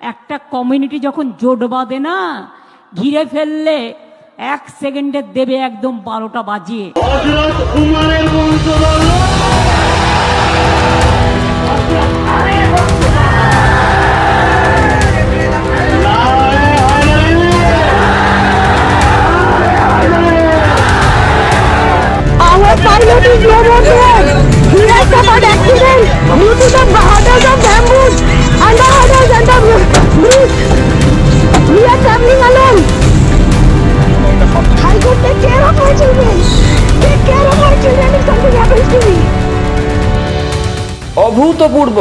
একটা কমিউনিটি যখন জোট বাঁধে না, ঘিরে ফেললে 1 সেকেন্ডে দেবে একদম 12টা বাজিয়ে। হযরত উমরের বংশ Our pilot is no more there. He has suffered accident due to the hurdles of bamboos and the hurdles and the bridge. We are traveling alone. I could take care of my children. Take care of my children if something happens to me. অভূতপূর্ব,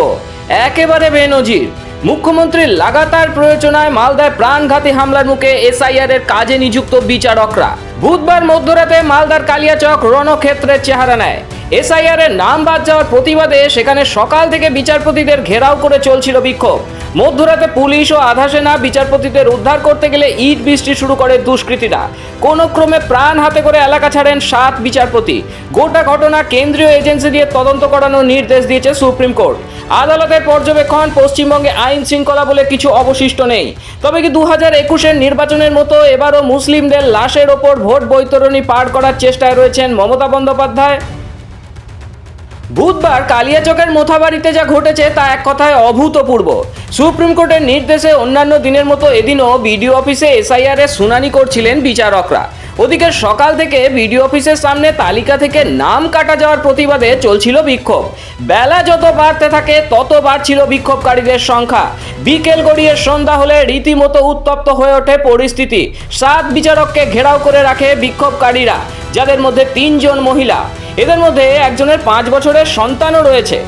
একেবারে বেনজির। মুখ্যমন্ত্রীর লাগাতার প্ররোচনায় মালদায় প্রাণঘাতী হামলার মুখে SIR এর কাজে নিযুক্ত বিচারকরা। বুধবার মধ্যরাতে মালদার কালিয়াচক রণক্ষেত্রের চেহারা নেয়। এসআইআর এর নাম বাদ যাওয়ার প্রতিবাদে সেখানে সকাল থেকে বিচারপতিদের ঘেরাও করে চলছিল বিক্ষোভ। মধ্যরাতে পুলিশ ও আধা সেনা বিচারপতিদের উদ্ধার করতে গেলে ইট বৃষ্টি শুরু করে দুষ্কৃতীরা। কোনো ক্রমে প্রাণ হাতে করে এলাকা ছাড়েন 7 বিচারপতি। গোটা ঘটনা কেন্দ্রীয় এজেন্সি দিয়ে তদন্ত করানোর নির্দেশ দিয়েছে সুপ্রিম কোর্ট। আদালতের পর্যবেক্ষণ, পশ্চিমবঙ্গে আইন শৃঙ্খলা বলে কিছু অবশিষ্ট নেই। তবে কি 2021-এর নির্বাচনের মতো এবারও মুসলিমদের লাশের ওপর ভোট বৈতরণী পার করার চেষ্টায় রয়েছেন মমতা বন্দ্যোপাধ্যায়? বুধবার কালিয়াচকের মোথাবাড়িতে যা ঘটেছে তা এক কথায় অভূতপূর্ব। সুপ্রিম কোর্টের নির্দেশে অন্যান্য দিনের মতো এদিনও বিডিও অফিসে এসআইআর এর শুনানি করছিলেন বিচারকরা। ওদিকে সকাল থেকে বিডিও অফিসের সামনে তালিকা থেকে নাম কাটা যাওয়ার প্রতিবাদে চলছিল বিক্ষোভ। বেলা যত বাড়তে থাকে তত বাড়ছিল বিক্ষোভকারীদের সংখ্যা। বিকেল গড়িয়ে সন্ধ্যা হলে রীতিমতো উত্তপ্ত হয়ে ওঠে পরিস্থিতি। 7 বিচারককে ঘেরাও করে রাখে বিক্ষোভকারীরা, যাদের মধ্যে 3 জন মহিলা। এদের মধ্যে একজনের 5 বছরের সন্তানও রয়েছে।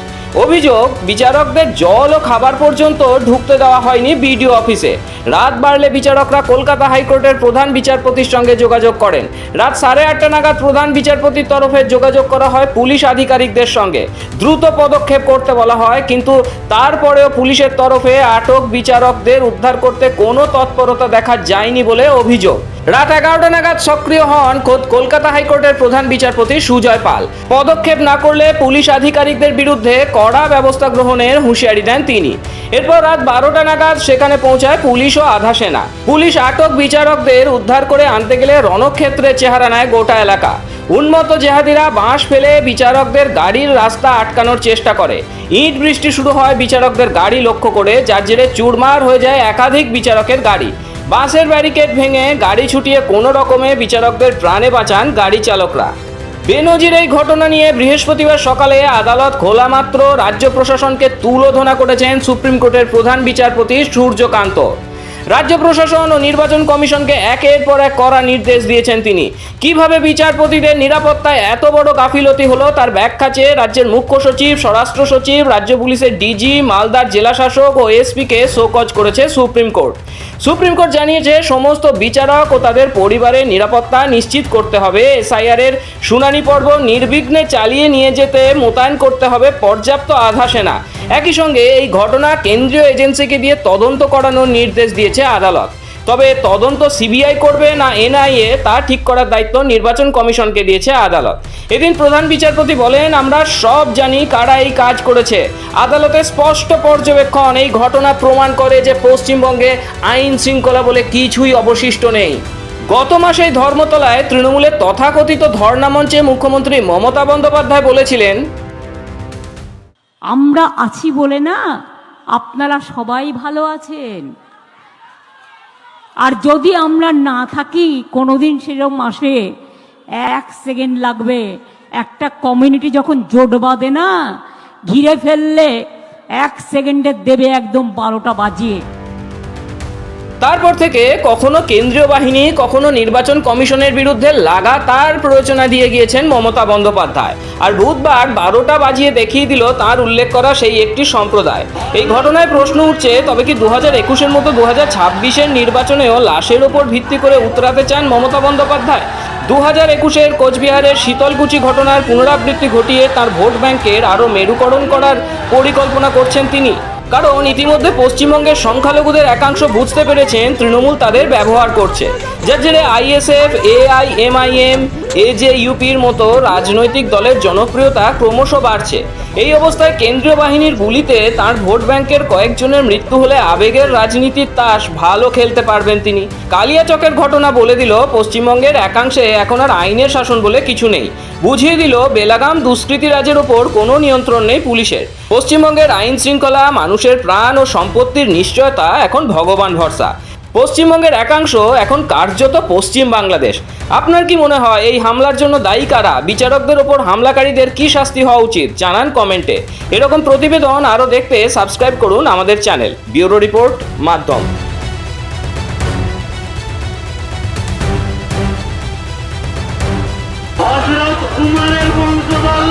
অভিযোগ, বিচারকদের জল ও খাবার পর্যন্ত ঢুকতে দেওয়া হয়নি বিডিও অফিসে। রাত বাড়লে বিচারকরা কলকাতা হাইকোর্টের প্রধান বিচারপতির সঙ্গে যোগাযোগ করেন। রাত 8:30 নাগাদ প্রধান বিচারপতির তরফে যোগাযোগ করা হয় পুলিশ আধিকারিকদের সঙ্গে। দ্রুত পদক্ষেপ করতে বলা হয়, কিন্তু তারপরেও পুলিশের তরফে আটক বিচারকদের উদ্ধার করতে কোনো তৎপরতা দেখা যায়নি বলে অভিযোগ। রাত 11টা নাগাদ সক্রিয় হন খোদ কলকাতা হাইকোর্টের প্রধান বিচারপতি সুজয় পাল। পদক্ষেপ না করলে পুলিশ আধিকারিকদের বিরুদ্ধে কড়া ব্যবস্থা গ্রহণের হুঁশিয়ারি দেন তিনি। এরপর রাত 12টা নাগাদ সেখানে পৌঁছায় পুলিশ ও আধা সেনা। পুলিশ আটক বিচারকদের উদ্ধার করে আনতে গেলে রণক্ষেত্রের চেহারা নেয় গোটা এলাকা। উন্মত্ত জেহাদিরা বাঁশ ফেলে বিচারকদের গাড়ির রাস্তা আটকানোর চেষ্টা করে। ইট বৃষ্টি শুরু হয় বিচারকদের গাড়ি লক্ষ্য করে, যার জেরে চুরমার হয়ে যায় একাধিক বিচারকের গাড়ি। বাসের ব্যারিকেড ভেঙে গাড়ি ছুটিয়ে কোনো রকমে বিচারকদের প্রাণে বাঁচান গাড়ি চালকরা। বেনজির এই ঘটনা নিয়ে বৃহস্পতিবার সকালে আদালত খোলা মাত্র রাজ্য প্রশাসনকে তুলোধনা করেছেন সুপ্রিম কোর্টের প্রধান বিচারপতি সূর্যকান্ত। রাজ্য প্রশাসন ও নির্বাচন কমিশনকে একের পর এক কড়া নির্দেশ দিয়েছেন তিনি। কিভাবে বিচারপতিদের নিরাপত্তায় এত বড় গাফিলতি হলো তার ব্যাখ্যা চেয়ে রাজ্যের মুখ্য সচিব, স্বরাষ্ট্র সচিব, রাজ্য পুলিশের ডিজি, মালদার জেলা শাসক ও এসপিকে শোকজ করেছে সুপ্রিম কোর্ট। সুপ্রিম কোর্ট জানিয়েছে, সমস্ত বিচারক ও তাদের পরিবারের নিরাপত্তা নিশ্চিত করতে হবে। এসআইআর এর শুনানি পর্ব নির্বিঘ্নে চালিয়ে নিয়ে যেতে মোতায়েন করতে হবে পর্যাপ্ত আধা সেনা। একই সঙ্গে এই ঘটনা কেন্দ্রীয় এজেন্সিকে দিয়ে তদন্ত করানোর নির্দেশ দিয়েছে আদালত। তবে তদন্ত সিবিআই করবে না এনআইএ তা ঠিক করার দায়িত্ব নির্বাচন কমিশনকে দিয়েছে আদালত। এদিন প্রধান বিচারপতি বলেন, আমরা সব জানি কারা এই কাজ করেছে। আদালতের স্পষ্ট পর্যবেক্ষণ এই ঘটনা প্রমাণ করে যে পশ্চিমবঙ্গে আইন শৃঙ্খলা বলে কিছুই অবশিষ্ট নেই। গত মাসে ধর্মতলায় তৃণমূলের তথাকথিত ধর্ণা মঞ্চে মুখ্যমন্ত্রী মমতা বন্দ্যোপাধ্যায় বলেছিলেন, আমরা আছি বলে না আপনারা সবাই ভালো আছেন, আর যদি আমরা না থাকি কোনোদিন সেরকম মাসে 1 সেকেন্ড লাগবে। একটা কমিউনিটি যখন জোট বাঁধে না, ঘিরে ফেললে 1 সেকেন্ডে দেবে একদম 12টা বাজিয়ে। তারপর থেকে কখনো কেন্দ্রীয় বাহিনী, কখনো নির্বাচন কমিশনের বিরুদ্ধে লাগাতার প্ররোচনা দিয়ে গিয়েছেন মমতা বন্দ্যোপাধ্যায়। আর বুধবার 12টা বাজিয়ে দেখিয়ে দিল তার উল্লেখ করা সেই একটি সম্প্রদায়। এই ঘটনায় প্রশ্ন উঠছে, তবে কি 2021-এর মতো 2026-এর নির্বাচনেও লাশের ওপর ভিত্তি করে উতরাতে চান মমতা বন্দ্যোপাধ্যায়? 2021-এর কোচবিহারের শীতলকুচি ঘটনার পুনরাবৃত্তি ঘটিয়ে তার ভোট ব্যাংকের আরও মেরুকরণ করার পরিকল্পনা করছেন তিনি। কারণ ইতিমধ্যে পশ্চিমবঙ্গের সংখ্যালঘুদের একাংশ বুঝতে পেরেছেন তৃণমূল তাদের ব্যবহার করছে, যার জেরে আইএসএফ, এআইএমআইএম, এজেইউপির মতো রাজনৈতিক দলের জনপ্রিয়তা ক্রমশ বাড়ছে। এই অবস্থায় কেন্দ্রীয় বাহিনীর গুলিতে তার ভোট ব্যাংকের কয়েকজনের মৃত্যু হলে আবেগের রাজনীতির তাস ভালো খেলতে পারবেন তিনি। কালিয়াচকের ঘটনা বলে দিল পশ্চিমবঙ্গের একাংশে এখন আর আইনের শাসন বলে কিছু নেই। বুঝিয়ে দিল বেলাগাম দুষ্কৃতীরাজের ওপর কোনো নিয়ন্ত্রণ নেই পুলিশের। পশ্চিমবঙ্গের আইন শৃঙ্খলা, মানুষের প্রাণ ও সম্পত্তির নিশ্চয়তা এখন ভগবান ভরসা। পশ্চিমবঙ্গের একাংশ এখন কার্যত পশ্চিম বাংলাদেশ। আপনার কি মনে হয় এই হামলার জন্য দায়ী কারা? বিচারকদের ওপর হামলাকারীদের কি শাস্তি হওয়া উচিত? জানান কমেন্টে। এরকম প্রতিবেদন আরও দেখতে সাবস্ক্রাইব করুন আমাদের চ্যানেল। ব্যুরো রিপোর্ট, মাধ্যম। হযরত উমরের বংশধর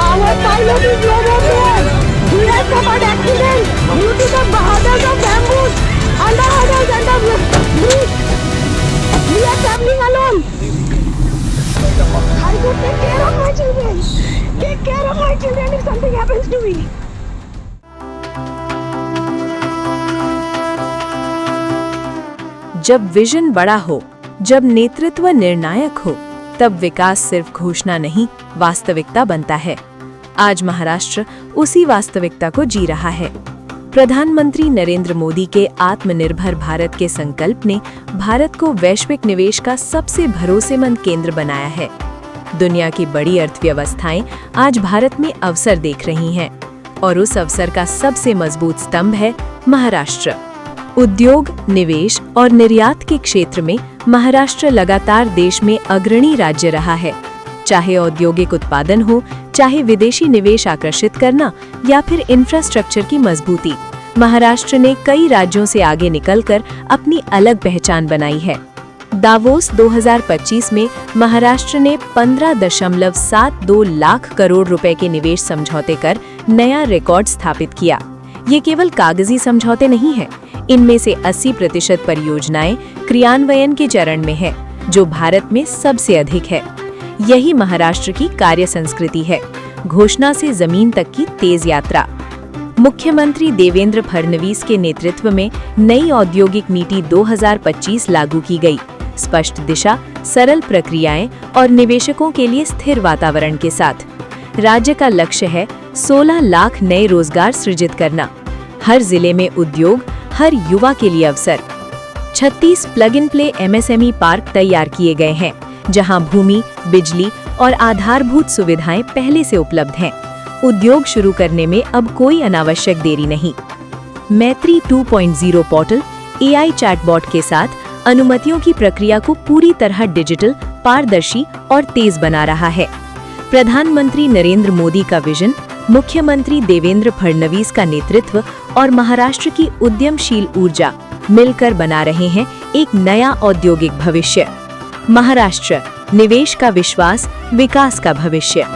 Our pilot is overboard. He has suffered accident due to the hazards of bamboo and the hazards and the bridge. We are traveling alone. I could take care of my children. Take care of my children if something happens to me. जब vision बड़ा हो, जब नेतृत्व निर्णायक हो, तब विकास सिर्फ घोषणा नहीं, वास्तविकता बनता है। आज महाराष्ट्र उसी वास्तविकता को जी रहा है। प्रधानमंत्री नरेंद्र मोदी के आत्मनिर्भर भारत के संकल्प ने भारत को वैश्विक निवेश का सबसे भरोसेमंद केंद्र बनाया है। दुनिया की बड़ी अर्थव्यवस्थाएं आज भारत में अवसर देख रही हैं, और उस अवसर का सबसे मजबूत स्तंभ है महाराष्ट्र। उद्योग, निवेश और निर्यात के क्षेत्र में महाराष्ट्र लगातार देश में अग्रणी राज्य रहा है। चाहे औद्योगिक उत्पादन हो, चाहे विदेशी निवेश आकर्षित करना या फिर इंफ्रास्ट्रक्चर की मजबूती, महाराष्ट्र ने कई राज्यों से आगे निकलकर अपनी अलग पहचान बनाई है। दावोस 2025 में महाराष्ट्र ने 15.72 लाख करोड़ रुपए के निवेश समझौते कर नया रिकॉर्ड स्थापित किया। ये केवल कागजी समझौते नहीं हैं, इनमें से 80% परियोजनाएं क्रियान्वयन के चरण में है, जो भारत में सबसे अधिक है। यही महाराष्ट्र की कार्य संस्कृति है, घोषणा से जमीन तक की तेज यात्रा। मुख्यमंत्री देवेंद्र फडणवीस के नेतृत्व में नई औद्योगिक नीति 2025 लागू की गई। स्पष्ट दिशा, सरल प्रक्रियाएं और निवेशकों के लिए स्थिर वातावरण के साथ राज्य का लक्ष्य है 16 लाख नए रोजगार सृजित करना। हर जिले में उद्योग, हर युवा के लिए अवसर। 36 plug in play MSME park तैयार किए गए हैं, जहां भूमि, बिजली और आधारभूत सुविधाएं पहले से उपलब्ध हैं। उद्योग शुरू करने में अब कोई अनावश्यक देरी नहीं। मैत्री 2.0 पोर्टल AI चैटबॉट के साथ अनुमतियों की प्रक्रिया को पूरी तरह डिजिटल, पारदर्शी और तेज बना रहा है। प्रधानमंत्री नरेंद्र मोदी का विजन, मुख्यमंत्री देवेंद्र फडणवीस का नेतृत्व और महाराष्ट्र की उद्यमशील ऊर्जा मिलकर बना रहे हैं एक नया औद्योगिक भविष्य। महाराष्ट्र, निवेश का विश्वास, विकास का भविष्य।